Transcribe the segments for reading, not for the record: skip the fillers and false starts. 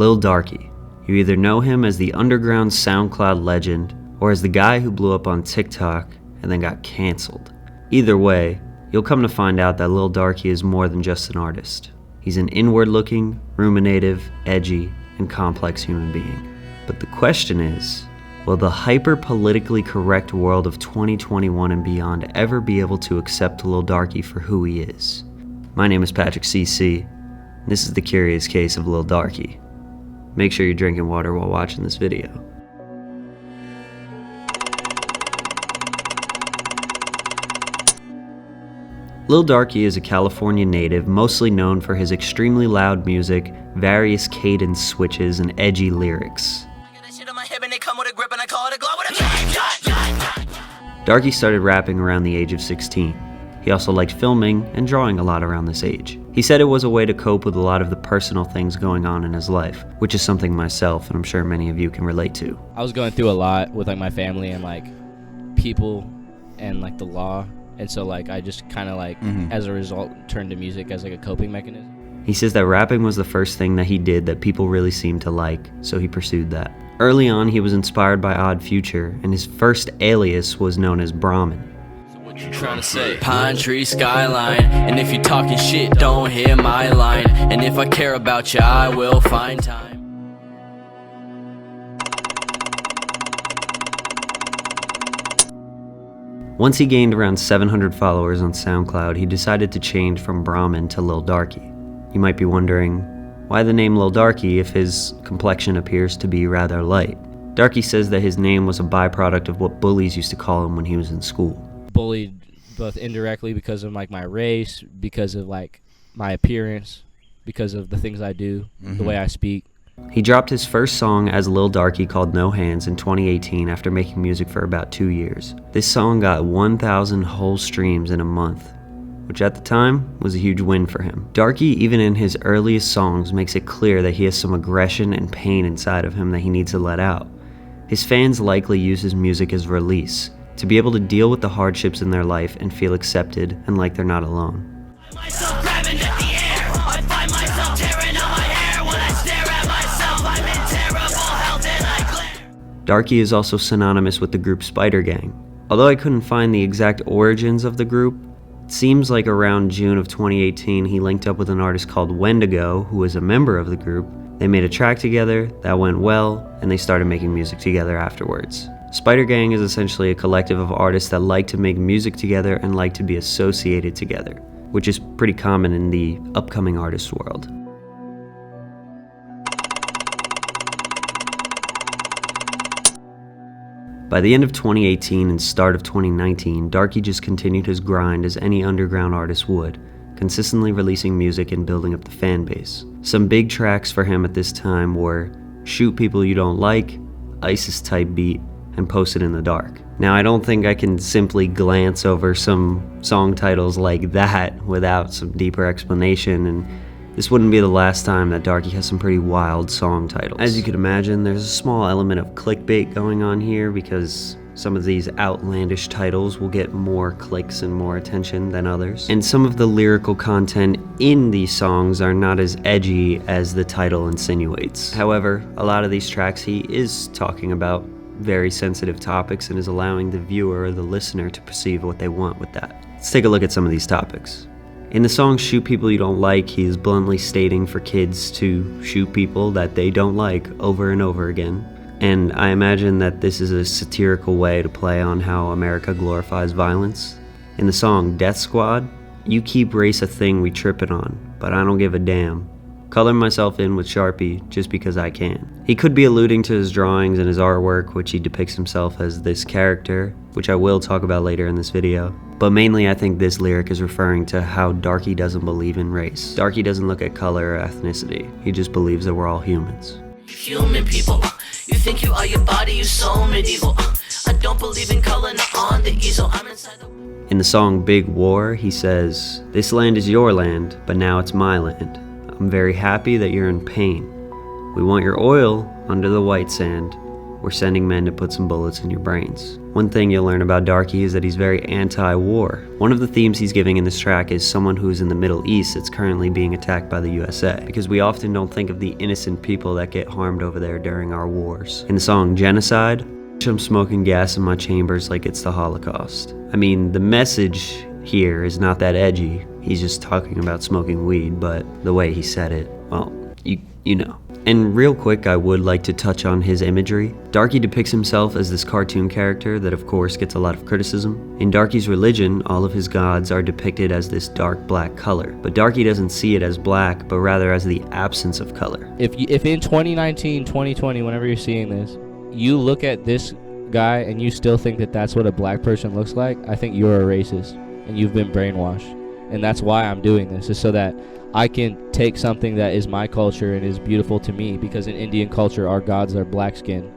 Lil Darkie. You either know him as the underground SoundCloud legend or as the guy who blew up on TikTok and then got canceled. Either way, you'll come to find out that Lil Darkie is more than just an artist. He's an inward-looking, ruminative, edgy, and complex human being. But the question is, will the hyper-politically correct world of 2021 and beyond ever be able to accept Lil Darkie for who he is? My name is Patrick CC, and this is the curious case of Lil Darkie. Make sure you're drinking water while watching this video. Lil Darkie is a California native, mostly known for his extremely loud music, various cadence switches, and edgy lyrics. Darkie started rapping around the age of 16. He also liked filming and drawing a lot around this age. He said it was a way to cope with a lot of the personal things going on in his life, which is something myself and I'm sure many of you can relate to. I was going through a lot with my family and people and the law. And so I just kind of as a result turned to music as a coping mechanism. He says that rapping was the first thing that he did that people really seemed to like, so he pursued that. Early on, he was inspired by Odd Future, and his first alias was known as Brahmin. So what you trying to say? Pine tree skyline, and if you talking shit, don't hear my line. And if I care about you, I will find time. Once he gained around 700 followers on SoundCloud, he decided to change from Brahmin to Lil Darkie. You might be wondering, why the name Lil Darkie if his complexion appears to be rather light? Darkie says that his name was a byproduct of what bullies used to call him when he was in school. Bullied both indirectly because of my race, because of my appearance, because of the things I do, the way I speak. He dropped his first song as Lil Darkie called No Hands in 2018 after making music for about 2 years. This song got 1,000 whole streams in a month, which at the time was a huge win for him. Darkie, even in his earliest songs, makes it clear that he has some aggression and pain inside of him that he needs to let out. His fans likely use his music as release, to be able to deal with the hardships in their life and feel accepted and like they're not alone. Darkie is also synonymous with the group Spider Gang. Although I couldn't find the exact origins of the group, it seems like around June of 2018 he linked up with an artist called Wendigo, who was a member of the group. They made a track together, that went well, and they started making music together afterwards. Spider Gang is essentially a collective of artists that like to make music together and like to be associated together, which is pretty common in the upcoming artist world. By the end of 2018 and start of 2019, Darkie just continued his grind as any underground artist would, consistently releasing music and building up the fan base. Some big tracks for him at this time were Shoot People You Don't Like, ISIS type beat, and Posted in the Dark. Now I don't think I can simply glance over some song titles like that without some deeper explanation, and this wouldn't be the last time that Darkie has some pretty wild song titles. As you can imagine, there's a small element of clickbait going on here because some of these outlandish titles will get more clicks and more attention than others. And some of the lyrical content in these songs are not as edgy as the title insinuates. However, a lot of these tracks he is talking about very sensitive topics and is allowing the viewer or the listener to perceive what they want with that. Let's take a look at some of these topics. In the song Shoot People You Don't Like, he is bluntly stating for kids to shoot people that they don't like over and over again. And I imagine that this is a satirical way to play on how America glorifies violence. In the song Death Squad, you keep race a thing we trippin' on, but I don't give a damn. Color myself in with Sharpie just because I can. He could be alluding to his drawings and his artwork, which he depicts himself as this character, which I will talk about later in this video. But mainly I think this lyric is referring to how Darkie doesn't believe in race. Darkie doesn't look at color or ethnicity. He just believes that we're all humans. Human people, you think you are your body, you so medieval. I don't believe in color, not on the easel. I'm inside the... In the song Big War, he says, "This land is your land, but now it's my land. I'm very happy that you're in pain. We want your oil under the white sand. we're sending men to put some bullets in your brains. One thing you'll learn about Darkie is that he's very anti-war. One of the themes he's giving in this track is someone who's in the Middle East that's currently being attacked by the USA, because we often don't think of the innocent people that get harmed over there during our wars. In the song Genocide, I'm smoking gas in my chambers like it's the Holocaust. I mean, the message here is not that edgy. He's just talking about smoking weed, but the way he said it, well, you know. And real quick, I would like to touch on his imagery. Darkie depicts himself as this cartoon character that of course gets a lot of criticism. In Darkie's religion, all of his gods are depicted as this dark black color, but Darkie doesn't see it as black, but rather as the absence of color. If in 2019, 2020, whenever you're seeing this, you look at this guy and you still think that that's what a black person looks like, I think you're a racist and you've been brainwashed. And that's why I'm doing this, is so that I can take something that is my culture and is beautiful to me, because in Indian culture, our gods are black skinned.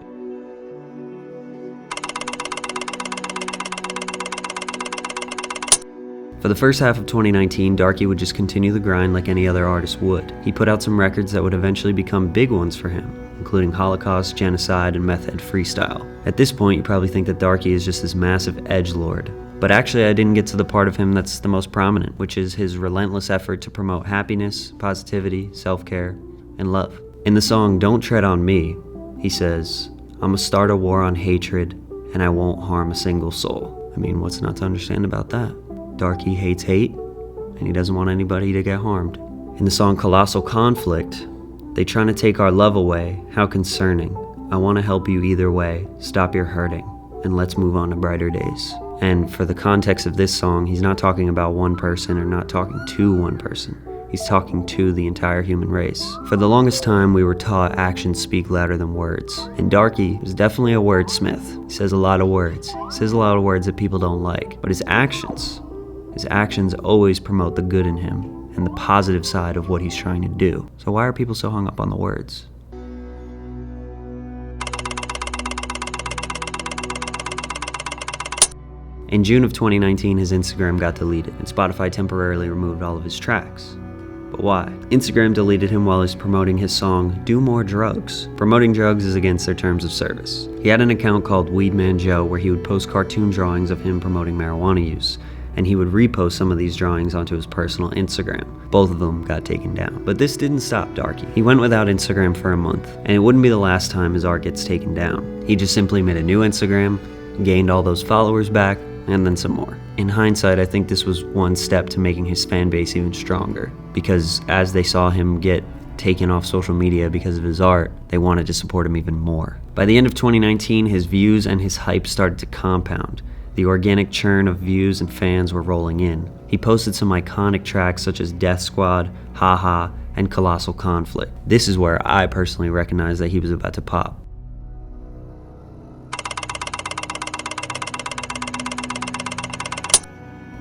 For the first half of 2019, Darkie would just continue the grind like any other artist would. He put out some records that would eventually become big ones for him, including Holocaust, Genocide, and Meth Head Freestyle. At this point, you probably think that Darkie is just this massive edgelord. But actually, I didn't get to the part of him that's the most prominent, which is his relentless effort to promote happiness, positivity, self-care, and love. In the song Don't Tread on Me, he says, "I'ma start a war on hatred, and I won't harm a single soul." I mean, what's not to understand about that? Darkie hates hate, and he doesn't want anybody to get harmed. In the song Colossal Conflict, "They trying to take our love away, how concerning. I want to help you either way, stop your hurting, and let's move on to brighter days." And for the context of this song, he's not talking about one person or not talking to one person. He's talking to the entire human race. For the longest time, we were taught actions speak louder than words. And Darkie is definitely a wordsmith. He says a lot of words. He says a lot of words that people don't like. But his actions always promote the good in him and the positive side of what he's trying to do. So why are people so hung up on the words? In June of 2019, his Instagram got deleted, and Spotify temporarily removed all of his tracks. But why? Instagram deleted him while he's promoting his song, Do More Drugs. Promoting drugs is against their terms of service. He had an account called Weedman Joe where he would post cartoon drawings of him promoting marijuana use, and he would repost some of these drawings onto his personal Instagram. Both of them got taken down. But this didn't stop Darkie. He went without Instagram for a month, and it wouldn't be the last time his art gets taken down. He just simply made a new Instagram, gained all those followers back, and then some more. In hindsight, I think this was one step to making his fan base even stronger, because as they saw him get taken off social media because of his art, they wanted to support him even more. By the end of 2019, his views and his hype started to compound. The organic churn of views and fans were rolling in. He posted some iconic tracks such as Death Squad, Haha, and Colossal Conflict. This is where I personally recognized that he was about to pop.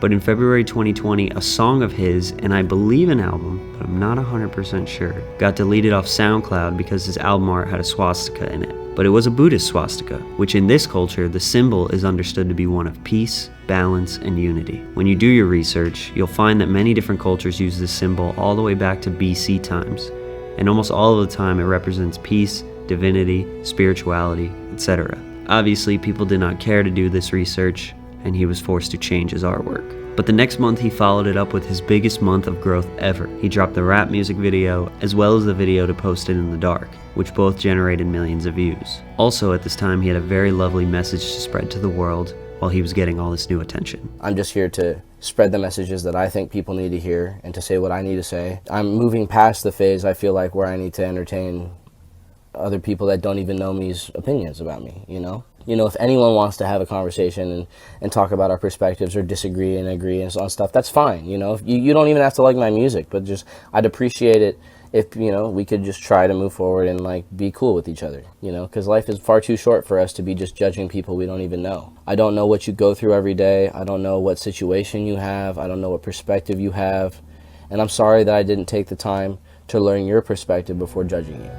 But in February 2020, a song of his, and I believe an album, but I'm not 100% sure, got deleted off SoundCloud because his album art had a swastika in it. But it was a Buddhist swastika, which in this culture, the symbol is understood to be one of peace, balance, and unity. When you do your research, you'll find that many different cultures use this symbol all the way back to BC times, and almost all of the time it represents peace, divinity, spirituality, etc. Obviously, people did not care to do this research, and he was forced to change his artwork. But the next month he followed it up with his biggest month of growth ever. He dropped the rap music video as well as the video to Post It in the Dark, which both generated millions of views. Also at this time he had a very lovely message to spread to the world while he was getting all this new attention. I'm just here to spread the messages that I think people need to hear and to say what I need to say. I'm moving past the phase I feel like where I need to entertain other people that don't even know me's opinions about me, you know? You know, if anyone wants to have a conversation and talk about our perspectives or disagree and agree and on stuff, that's fine, you know. You don't even have to like my music, but just I'd appreciate it if, you know, we could just try to move forward and, like, be cool with each other, you know, because life is far too short for us to be just judging people we don't even know. I don't know what you go through every day. I don't know what situation you have. I don't know what perspective you have. And I'm sorry that I didn't take the time to learn your perspective before judging you.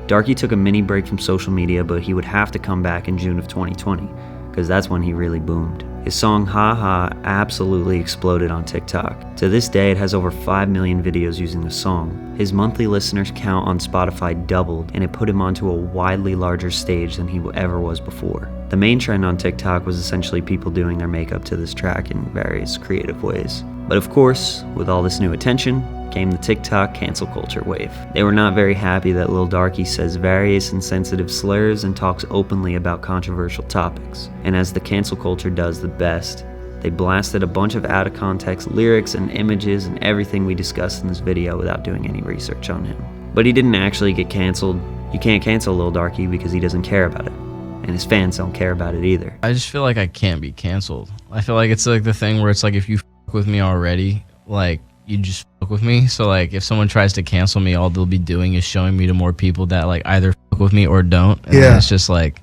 Darkie took a mini break from social media, but he would have to come back in June of 2020, because that's when he really boomed. His song Ha Ha absolutely exploded on TikTok. To this day, it has over 5 million videos using the song. His monthly listeners count on Spotify doubled, and it put him onto a widely larger stage than he ever was before. The main trend on TikTok was essentially people doing their makeup to this track in various creative ways. But of course, with all this new attention, came the TikTok cancel culture wave. They were not very happy that Lil Darkie says various insensitive slurs and talks openly about controversial topics. And as the cancel culture does the best, they blasted a bunch of out of context lyrics and images and everything we discussed in this video without doing any research on him. But he didn't actually get canceled. You can't cancel Lil Darkie because he doesn't care about it. And his fans don't care about it either. I just feel like I can't be canceled. I feel like it's like the thing where it's like if you fuck with me already, like you just fuck with me. So like if someone tries to cancel me, all they'll be doing is showing me to more people that like either fuck with me or don't. And then it's just like,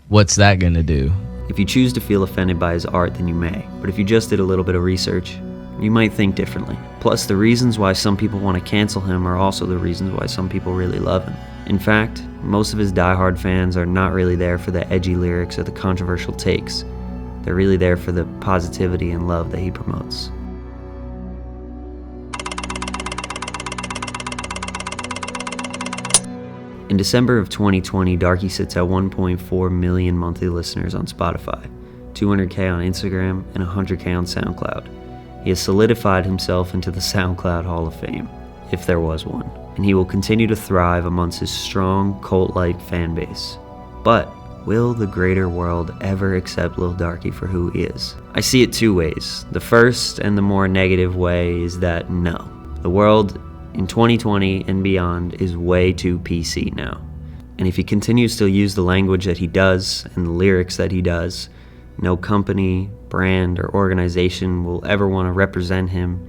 what's that gonna do? If you choose to feel offended by his art, then you may. But if you just did a little bit of research, you might think differently. Plus, the reasons why some people want to cancel him are also the reasons why some people really love him. In fact, most of his diehard fans are not really there for the edgy lyrics or the controversial takes. They're really there for the positivity and love that he promotes. In December of 2020, Darkie sits at 1.4 million monthly listeners on Spotify, 200K on Instagram, and 100K on SoundCloud. He has solidified himself into the SoundCloud Hall of Fame, if there was one, and he will continue to thrive amongst his strong, cult-like fan base. But will the greater world ever accept Lil Darkie for who he is? I see it two ways. The first and the more negative way is that no, the world in 2020 and beyond is way too PC now. And if he continues to use the language that he does and the lyrics that he does, no company, brand, or organization will ever want to represent him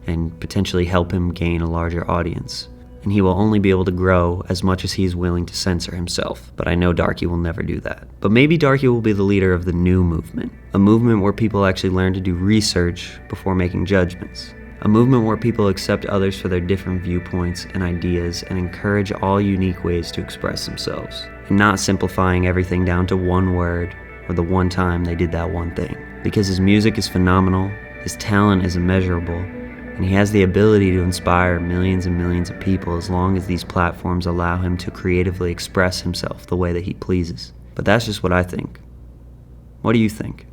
and potentially help him gain a larger audience. And he will only be able to grow as much as he's willing to censor himself. But I know Darkie will never do that. But maybe Darkie will be the leader of the new movement. A movement where people actually learn to do research before making judgments. A movement where people accept others for their different viewpoints and ideas and encourage all unique ways to express themselves. And not simplifying everything down to one word or the one time they did that one thing. Because his music is phenomenal, his talent is immeasurable, and he has the ability to inspire millions and millions of people as long as these platforms allow him to creatively express himself the way that he pleases. But that's just what I think. What do you think?